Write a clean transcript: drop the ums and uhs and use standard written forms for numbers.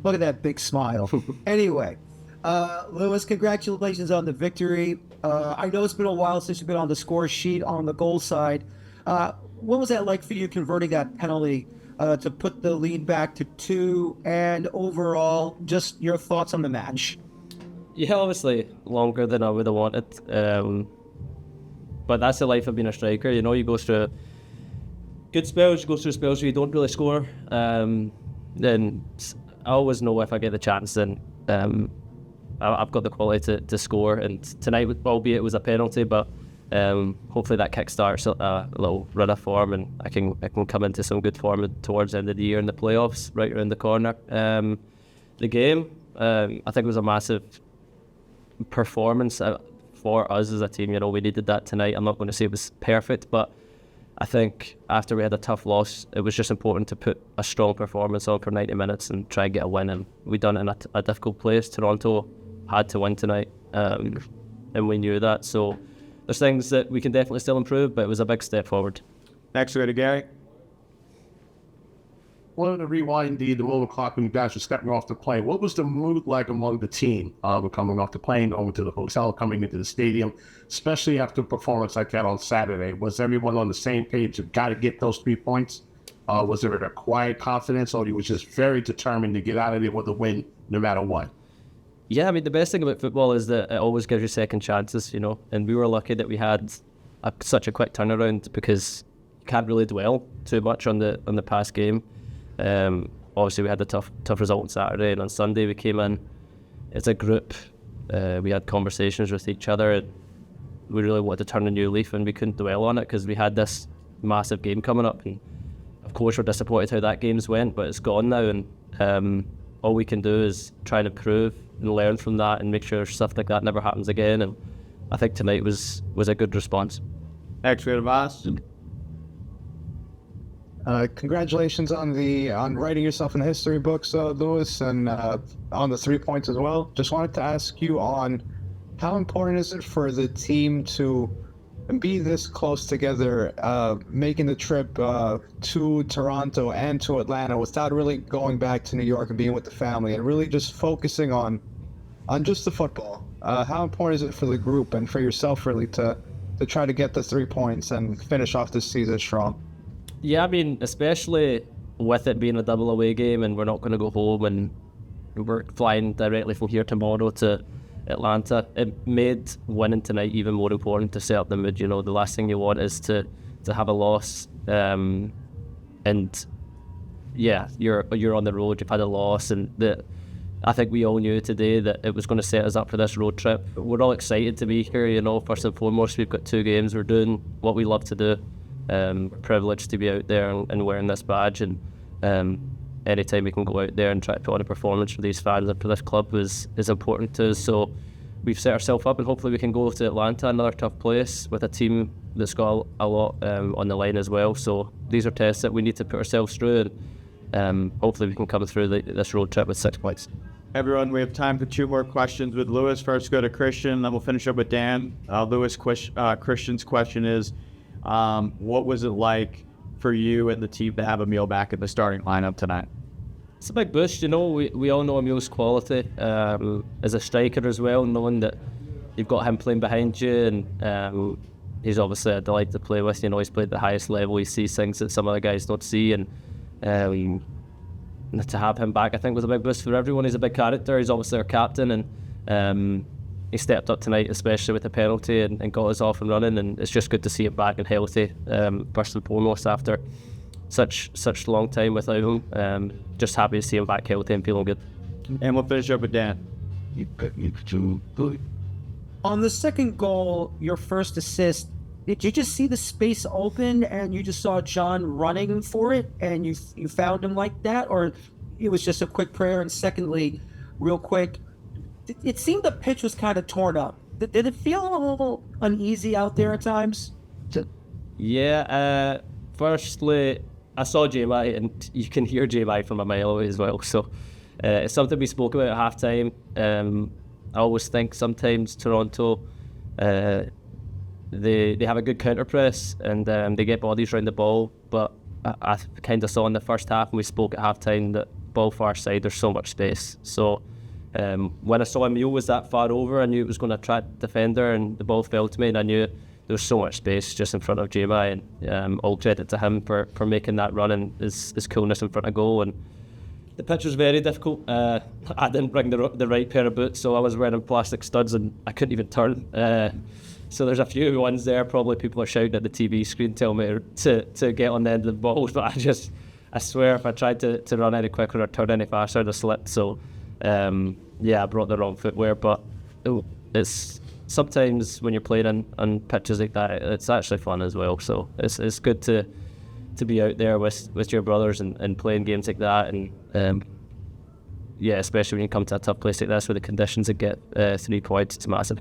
Look at that big smile. Anyway, Lewis, congratulations on the victory. I know it's been a while since you've been on the score sheet on the goal side. What was that like for you converting that penalty to put the lead back to 2? And overall, just your thoughts on the match? Yeah, obviously longer than I would have wanted. But that's the life of being a striker. You know, you go through good spells, you go through spells where you don't really score. Then I always know if I get the chance, then I've got the quality to score. And tonight, albeit it was a penalty, but hopefully that kickstarts a little run of form, and I can come into some good form towards the end of the year in the playoffs, right around the corner. The game, I think it was a massive performance for us as a team. You know, we needed that tonight. I'm not going to say it was perfect, but I think after we had a tough loss, it was just important to put a strong performance on for 90 minutes and try and get a win, and we done it in a difficult place. Toronto had to win tonight, and we knew that. So there's things that we can definitely still improve, but it was a big step forward. Next, we go to Gary. Wanted to rewind the moment clock when you guys were stepping off the plane. What was the mood like among the team? Coming off the plane, going to the hotel, coming into the stadium, especially after a performance like that on Saturday. Was everyone on the same page? You've got to get those 3 points. Was there a quiet confidence, or you was just very determined to get out of there with a win no matter what? Yeah, I mean, the best thing about football is that it always gives you second chances, you know, and we were lucky that we had such a quick turnaround, because you can't really dwell too much on the past game. Obviously we had the tough result on Saturday, and on Sunday we came in as a group. We had conversations with each other, and we really wanted to turn a new leaf, and we couldn't dwell on it because we had this massive game coming up, and of course we're disappointed how that game's went, but it's gone now, and all we can do is try and improve and learn from that and make sure stuff like that never happens again. And I think tonight was a good response. Next, we go to Voss. Congratulations on writing yourself in the history books, Lewis, and on the 3 points as well. Just wanted to ask you on how important is it for the team to be this close together, making the trip to Toronto and to Atlanta without really going back to New York and being with the family, and really just focusing on just the football. How important is it for the group and for yourself really to try to get the 3 points and finish off this season strong? Yeah, I mean, especially with it being a double away game and we're not going to go home and we're flying directly from here tomorrow to Atlanta, it made winning tonight even more important to set up the mood. You know, the last thing you want is to have a loss, and yeah, you're on the road, you've had a loss, and I think we all knew today that it was going to set us up for this road trip. We're all excited to be here, you know. First and foremost, we've got 2 games, we're doing what we love to do. We're privileged to be out there and wearing this badge, and anytime we can go out there and try to put on a performance for these fans and for this club is important to us. So we've set ourselves up, and hopefully we can go to Atlanta, another tough place, with a team that's got a lot on the line as well. So these are tests that we need to put ourselves through, and hopefully we can come through this road trip with 6 points. Everyone, we have time for 2 more questions with Lewis. First, go to Christian, then we'll finish up with Dan. Christian's question is, what was it like for you and the team to have Emil back in the starting lineup tonight? It's a big boost, you know. We all know Emil's quality as a striker as well, knowing that you've got him playing behind you, and he's obviously a delight to play with. You know, he's played at the highest level, he sees things that some other guys don't see, and to have him back I think was a big boost for everyone. He's a big character, he's obviously our captain, and he stepped up tonight, especially with the penalty, and got us off and running, and it's just good to see him back and healthy, first and foremost, after such a long time without him. Just happy to see him back healthy and feeling good. And we'll finish up with Dan. On the second goal, your first assist, did you just see the space open and you just saw John running for it and you found him like that, or it was just a quick prayer? And secondly, real quick, it seemed the pitch was kind of torn up. Did it feel a little uneasy out there at times? Yeah, firstly, I saw J-Mai, and you can hear J-Mai from a mile away as well. So it's something we spoke about at half-time. I always think sometimes Toronto, they have a good counter-press, and they get bodies around the ball. But I kind of saw in the first half, and we spoke at half-time, that ball far side, there's so much space. So when I saw Emil was that far over, I knew it was going to attract defender, and the ball fell to me, and I knew there was so much space just in front of JMI, and all credit to him for making that run and his coolness in front of goal. And the pitch was very difficult. I didn't bring the right pair of boots, so I was wearing plastic studs and I couldn't even turn. So there's a few ones there. Probably people are shouting at the TV screen, telling me to get on the end of the balls, but I swear if I tried to run any quicker or turn any faster, I'd have slipped. So I brought the wrong footwear, but it's sometimes when you're playing on pitches like that, it's actually fun as well. So it's good to be out there with your brothers and playing games like that, and especially when you come to a tough place like this where the conditions that get 3 points, it's massive.